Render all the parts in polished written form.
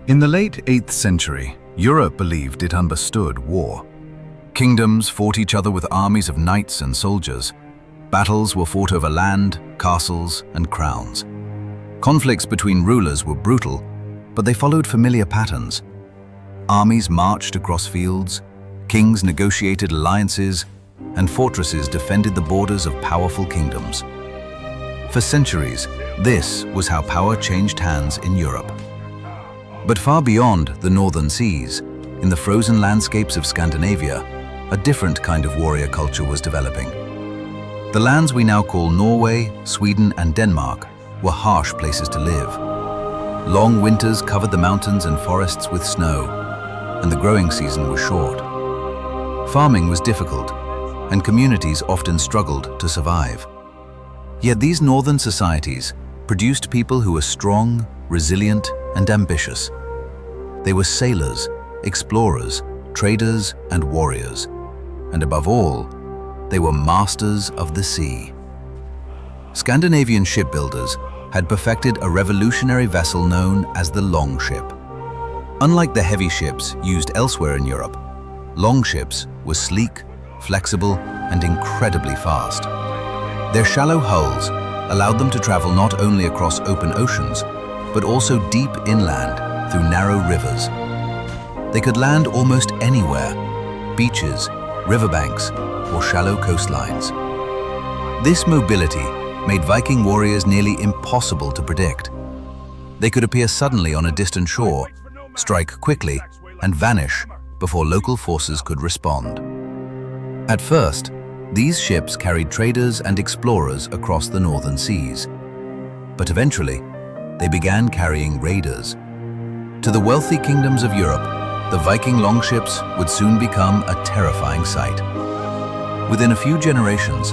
In the late 8th century, Europe believed it understood war. Kingdoms fought each other with armies of knights and soldiers. Battles were fought over land, castles, and crowns. Conflicts between rulers were brutal, but they followed familiar patterns. Armies marched across fields, kings negotiated alliances, and fortresses defended the borders of powerful kingdoms. For centuries, this was how power changed hands in Europe. But far beyond the northern seas, in the frozen landscapes of Scandinavia, a different kind of warrior culture was developing. The lands we now call Norway, Sweden, and Denmark were harsh places to live. Long winters covered the mountains and forests with snow, and the growing season was short. Farming was difficult, and communities often struggled to survive. Yet these northern societies produced people who were strong, resilient, and ambitious. They were sailors, explorers, traders, and warriors. And above all, they were masters of the sea. Scandinavian shipbuilders had perfected a revolutionary vessel known as the longship. Unlike the heavy ships used elsewhere in Europe, longships were sleek, flexible, and incredibly fast. Their shallow hulls allowed them to travel not only across open oceans, but also deep inland through narrow rivers. They could land almost anywhere: beaches, riverbanks, or shallow coastlines. This mobility made Viking warriors nearly impossible to predict. They could appear suddenly on a distant shore, strike quickly, and vanish before local forces could respond. At first, these ships carried traders and explorers across the northern seas. But eventually, they began carrying raiders. To the wealthy kingdoms of Europe, the Viking longships would soon become a terrifying sight. Within a few generations,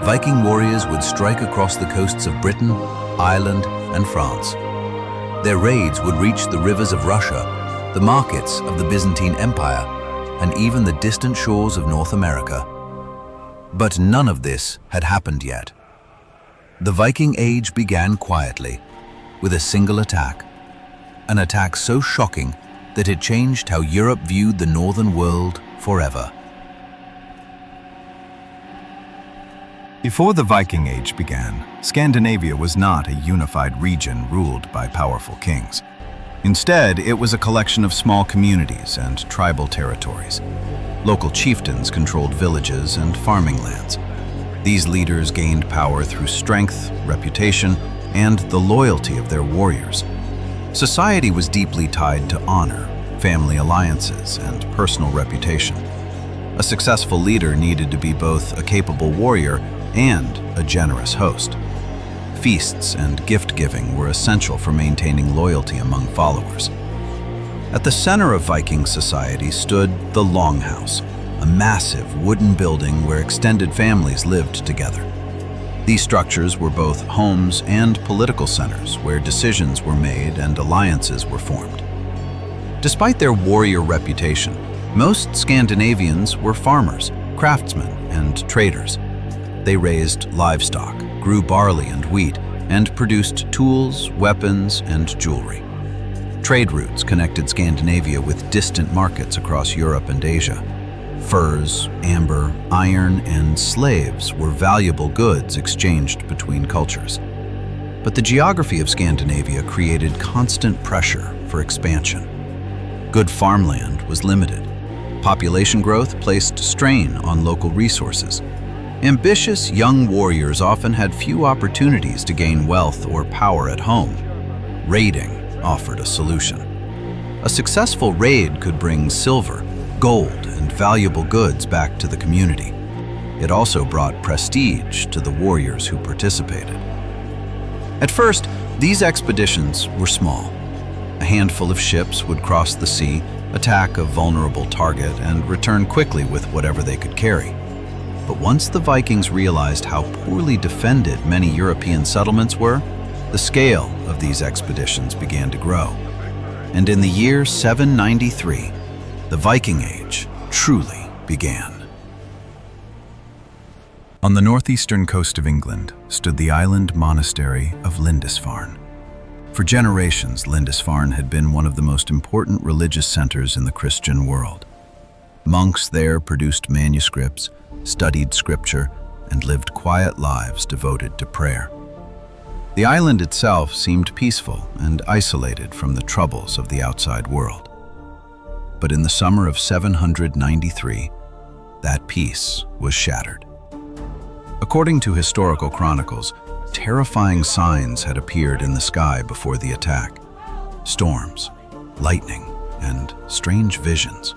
Viking warriors would strike across the coasts of Britain, Ireland, and France. Their raids would reach the rivers of Russia, the markets of the Byzantine Empire, and even the distant shores of North America. But none of this had happened yet. The Viking Age began quietly, with a single attack. An attack so shocking that it changed how Europe viewed the northern world forever. Before the Viking Age began, Scandinavia was not a unified region ruled by powerful kings. Instead, it was a collection of small communities and tribal territories. Local chieftains controlled villages and farming lands. These leaders gained power through strength, reputation, and the loyalty of their warriors. Society was deeply tied to honor, family alliances, and personal reputation. A successful leader needed to be both a capable warrior and a generous host. Feasts and gift-giving were essential for maintaining loyalty among followers. At the center of Viking society stood the Longhouse, a massive wooden building where extended families lived together. These structures were both homes and political centers where decisions were made and alliances were formed. Despite their warrior reputation, most Scandinavians were farmers, craftsmen, and traders. They raised livestock, grew barley and wheat, and produced tools, weapons, and jewelry. Trade routes connected Scandinavia with distant markets across Europe and Asia. Furs, amber, iron, and slaves were valuable goods exchanged between cultures. But the geography of Scandinavia created constant pressure for expansion. Good farmland was limited. Population growth placed strain on local resources. Ambitious young warriors often had few opportunities to gain wealth or power at home. Raiding offered a solution. A successful raid could bring silver, gold, and valuable goods back to the community. It also brought prestige to the warriors who participated. At first, these expeditions were small. A handful of ships would cross the sea, attack a vulnerable target, and return quickly with whatever they could carry. But once the Vikings realized how poorly defended many European settlements were, the scale of these expeditions began to grow. And in the year 793, the Viking Age truly began. On the northeastern coast of England stood the island monastery of Lindisfarne. For generations, Lindisfarne had been one of the most important religious centers in the Christian world. Monks there produced manuscripts, studied scripture, and lived quiet lives devoted to prayer. The island itself seemed peaceful and isolated from the troubles of the outside world. But in the summer of 793, that peace was shattered. According to historical chronicles, terrifying signs had appeared in the sky before the attack. Storms, lightning, and strange visions.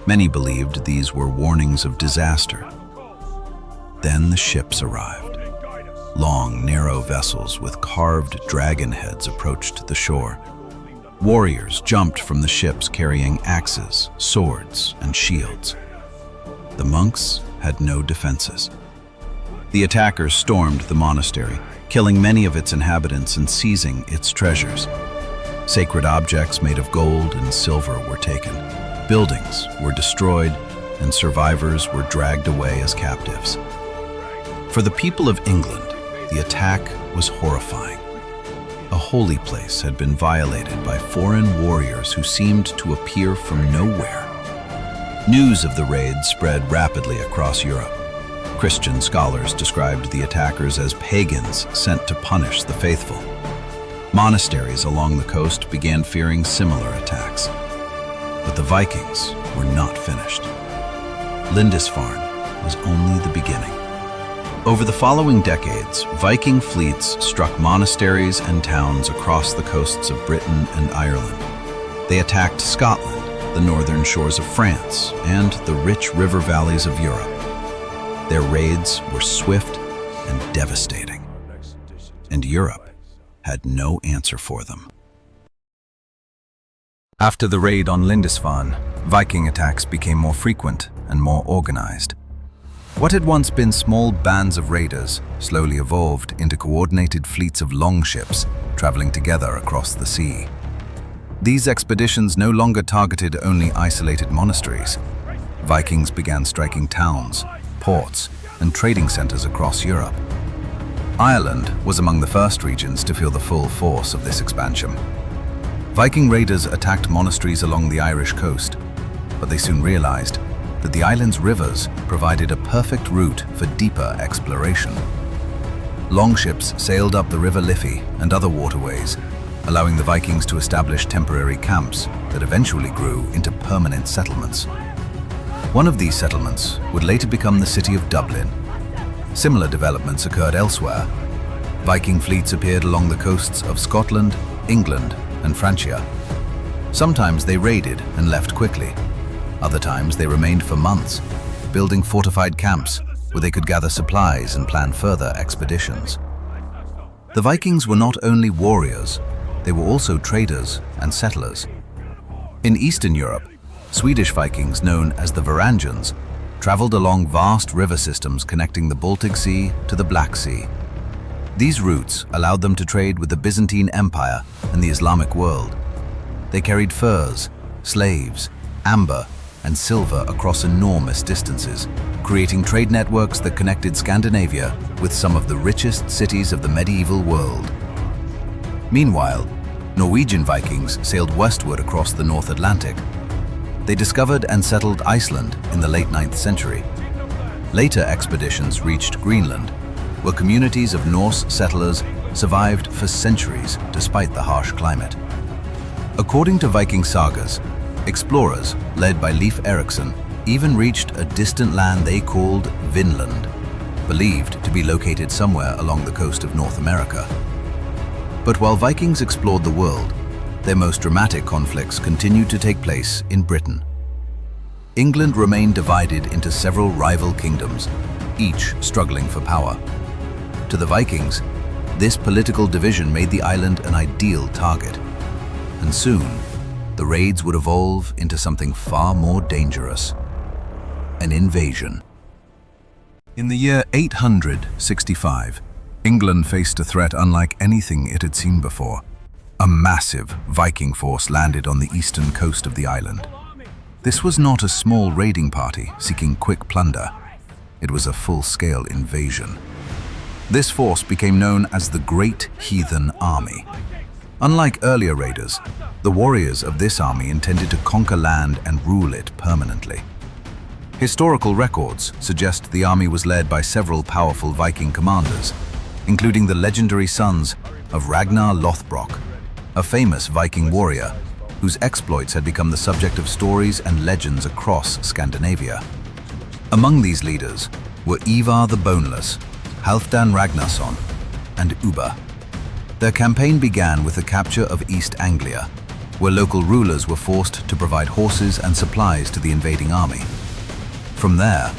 Many believed these were warnings of disaster. Then the ships arrived. Long, narrow vessels with carved dragon heads approached the shore. Warriors jumped from the ships carrying axes, swords, and shields. The monks had no defenses. The attackers stormed the monastery, killing many of its inhabitants and seizing its treasures. Sacred objects made of gold and silver were taken. Buildings were destroyed, and survivors were dragged away as captives. For the people of England, the attack was horrifying. A holy place had been violated by foreign warriors who seemed to appear from nowhere. News of the raid spread rapidly across Europe. Christian scholars described the attackers as pagans sent to punish the faithful. Monasteries along the coast began fearing similar attacks. But the Vikings were not finished. Lindisfarne was only the beginning. Over the following decades, Viking fleets struck monasteries and towns across the coasts of Britain and Ireland. They attacked Scotland, the northern shores of France, and the rich river valleys of Europe. Their raids were swift and devastating, and Europe had no answer for them. After the raid on Lindisfarne, Viking attacks became more frequent and more organized. What had once been small bands of raiders slowly evolved into coordinated fleets of longships traveling together across the sea. These expeditions no longer targeted only isolated monasteries. Vikings began striking towns, ports, and trading centers across Europe. Ireland was among the first regions to feel the full force of this expansion. Viking raiders attacked monasteries along the Irish coast, but they soon realized that the island's rivers provided a perfect route for deeper exploration. Longships sailed up the River Liffey and other waterways, allowing the Vikings to establish temporary camps that eventually grew into permanent settlements. One of these settlements would later become the city of Dublin. Similar developments occurred elsewhere. Viking fleets appeared along the coasts of Scotland, England, and Francia. Sometimes they raided and left quickly. Other times they remained for months, building fortified camps where they could gather supplies and plan further expeditions. The Vikings were not only warriors, they were also traders and settlers. In Eastern Europe, Swedish Vikings known as the Varangians traveled along vast river systems connecting the Baltic Sea to the Black Sea. These routes allowed them to trade with the Byzantine Empire and the Islamic world. They carried furs, slaves, amber, and silver across enormous distances, creating trade networks that connected Scandinavia with some of the richest cities of the medieval world. Meanwhile, Norwegian Vikings sailed westward across the North Atlantic. They discovered and settled Iceland in the late 9th century. Later expeditions reached Greenland, where communities of Norse settlers survived for centuries despite the harsh climate. According to Viking sagas, explorers, led by Leif Erikson, even reached a distant land they called Vinland, believed to be located somewhere along the coast of North America. But while Vikings explored the world, their most dramatic conflicts continued to take place in Britain. England remained divided into several rival kingdoms, each struggling for power. To the Vikings, this political division made the island an ideal target. And soon, the raids would evolve into something far more dangerous: an invasion. In the year 865, England faced a threat unlike anything it had seen before. A massive Viking force landed on the eastern coast of the island. This was not a small raiding party seeking quick plunder. It was a full-scale invasion. This force became known as the Great Heathen Army. Unlike earlier raiders, the warriors of this army intended to conquer land and rule it permanently. Historical records suggest the army was led by several powerful Viking commanders, including the legendary sons of Ragnar Lothbrok, a famous Viking warrior whose exploits had become the subject of stories and legends across Scandinavia. Among these leaders were Ivar the Boneless, Halfdan Ragnarsson, and Ubba. Their campaign began with the capture of East Anglia, where local rulers were forced to provide horses and supplies to the invading army. From there,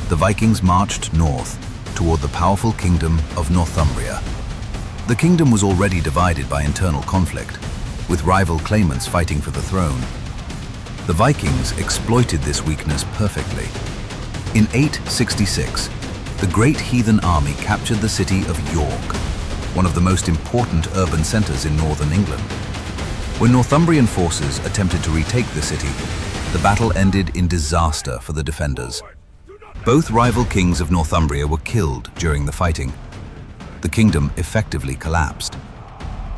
the Vikings marched north toward the powerful kingdom of Northumbria. The kingdom was already divided by internal conflict, with rival claimants fighting for the throne. The Vikings exploited this weakness perfectly. In 866, the Great Heathen Army captured the city of York, one of the most important urban centers in northern England. When Northumbrian forces attempted to retake the city, the battle ended in disaster for the defenders. Both rival kings of Northumbria were killed during the fighting. The kingdom effectively collapsed.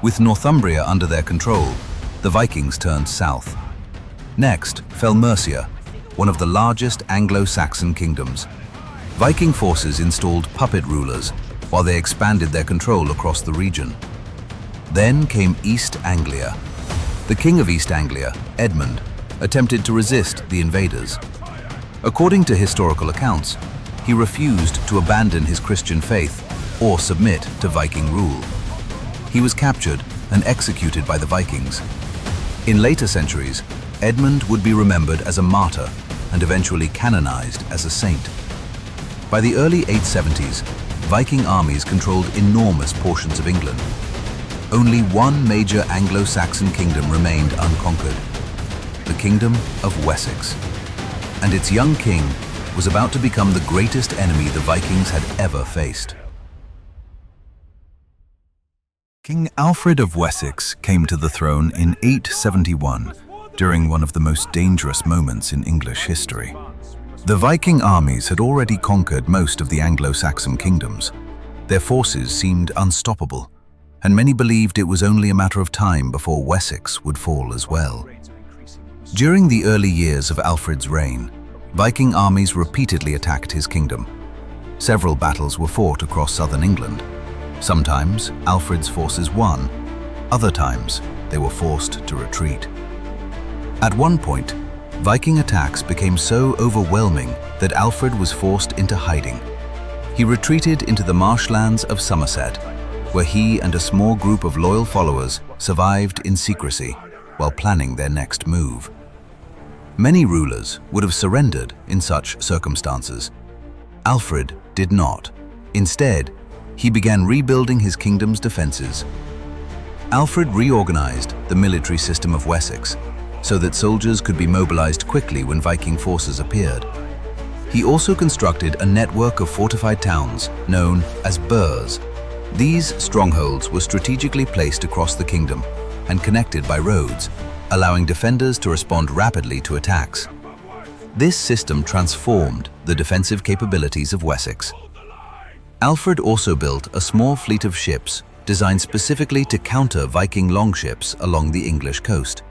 With Northumbria under their control, the Vikings turned south. Next fell Mercia, one of the largest Anglo-Saxon kingdoms. Viking forces installed puppet rulers while they expanded their control across the region. Then came East Anglia. The king of East Anglia, Edmund, attempted to resist the invaders. According to historical accounts, he refused to abandon his Christian faith or submit to Viking rule. He was captured and executed by the Vikings. In later centuries, Edmund would be remembered as a martyr and eventually canonized as a saint. By the early 870s, Viking armies controlled enormous portions of England. Only one major Anglo-Saxon kingdom remained unconquered, the Kingdom of Wessex. And its young king was about to become the greatest enemy the Vikings had ever faced. King Alfred of Wessex came to the throne in 871, during one of the most dangerous moments in English history. The Viking armies had already conquered most of the Anglo-Saxon kingdoms. Their forces seemed unstoppable, and many believed it was only a matter of time before Wessex would fall as well. During the early years of Alfred's reign, Viking armies repeatedly attacked his kingdom. Several battles were fought across southern England. Sometimes Alfred's forces won, other times they were forced to retreat. At one point, Viking attacks became so overwhelming that Alfred was forced into hiding. He retreated into the marshlands of Somerset, where he and a small group of loyal followers survived in secrecy while planning their next move. Many rulers would have surrendered in such circumstances. Alfred did not. Instead, he began rebuilding his kingdom's defenses. Alfred reorganized the military system of Wessex so that soldiers could be mobilized quickly when Viking forces appeared. He also constructed a network of fortified towns known as burhs. These strongholds were strategically placed across the kingdom and connected by roads, allowing defenders to respond rapidly to attacks. This system transformed the defensive capabilities of Wessex. Alfred also built a small fleet of ships designed specifically to counter Viking longships along the English coast.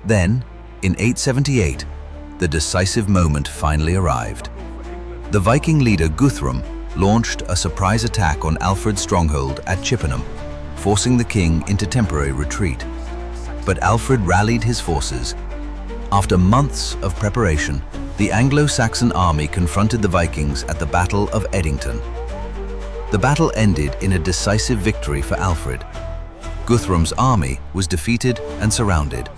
Then, in 878, the decisive moment finally arrived. The Viking leader Guthrum launched a surprise attack on Alfred's stronghold at Chippenham, forcing the king into temporary retreat. But Alfred rallied his forces. After months of preparation, the Anglo-Saxon army confronted the Vikings at the Battle of Edington. The battle ended in a decisive victory for Alfred. Guthrum's army was defeated and surrounded.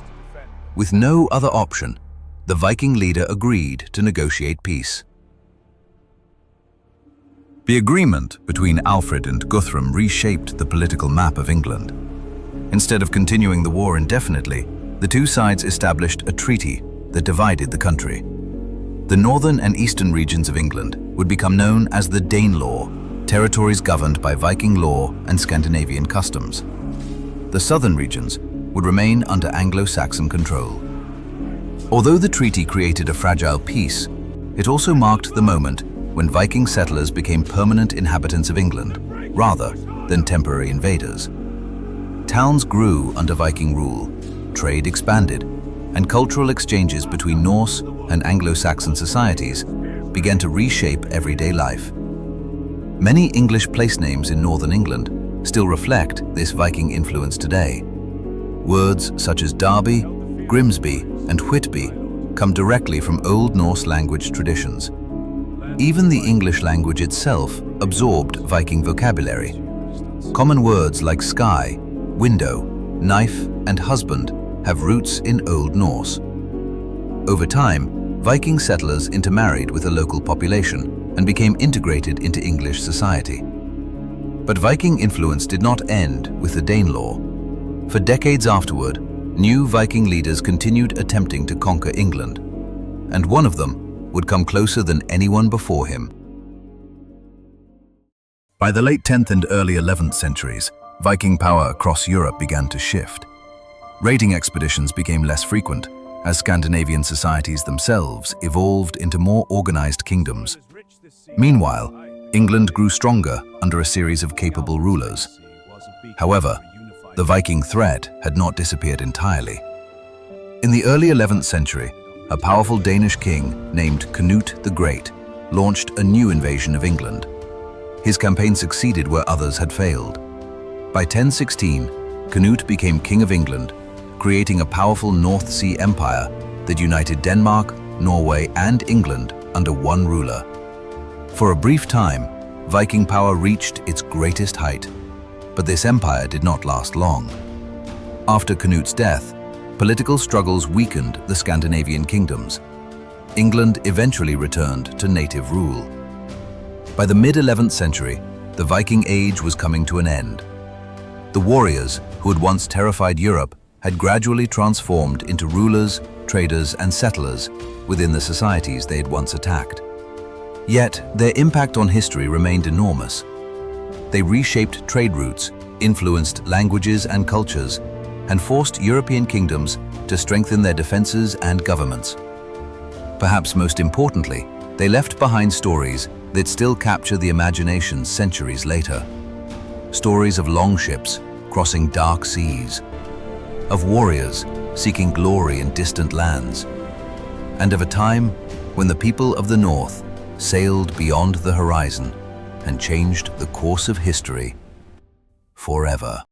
With no other option, the Viking leader agreed to negotiate peace. The agreement between Alfred and Guthrum reshaped the political map of England. Instead of continuing the war indefinitely, the two sides established a treaty that divided the country. The northern and eastern regions of England would become known as the Danelaw, territories governed by Viking law and Scandinavian customs. The southern regions would remain under Anglo-Saxon control. Although the treaty created a fragile peace, it also marked the moment when Viking settlers became permanent inhabitants of England, rather than temporary invaders. Towns grew under Viking rule, trade expanded, and cultural exchanges between Norse and Anglo-Saxon societies began to reshape everyday life. Many English place names in northern England still reflect this Viking influence today. Words such as Derby, Grimsby, and Whitby come directly from Old Norse language traditions. Even the English language itself absorbed Viking vocabulary. Common words like sky, window, knife, and husband have roots in Old Norse. Over time, Viking settlers intermarried with the local population and became integrated into English society. But Viking influence did not end with the Danelaw. For decades afterward, new Viking leaders continued attempting to conquer England, and one of them would come closer than anyone before him. By the late 10th and early 11th centuries, Viking power across Europe began to shift. Raiding expeditions became less frequent as Scandinavian societies themselves evolved into more organized kingdoms. Meanwhile, England grew stronger under a series of capable rulers. However, the Viking threat had not disappeared entirely. In the early 11th century, a powerful Danish king named Canute the Great launched a new invasion of England. His campaign succeeded where others had failed. By 1016, Canute became King of England, creating a powerful North Sea empire that united Denmark, Norway, and England under one ruler. For a brief time, Viking power reached its greatest height, but this empire did not last long. After Canute's death, political struggles weakened the Scandinavian kingdoms. England eventually returned to native rule. By the mid-11th century, the Viking Age was coming to an end. The warriors, who had once terrified Europe, had gradually transformed into rulers, traders, and settlers within the societies they had once attacked. Yet, their impact on history remained enormous. They reshaped trade routes, influenced languages and cultures, and forced European kingdoms to strengthen their defenses and governments. Perhaps most importantly, they left behind stories that still capture the imagination centuries later. Stories of longships crossing dark seas, of warriors seeking glory in distant lands, and of a time when the people of the North sailed beyond the horizon and changed the course of history forever.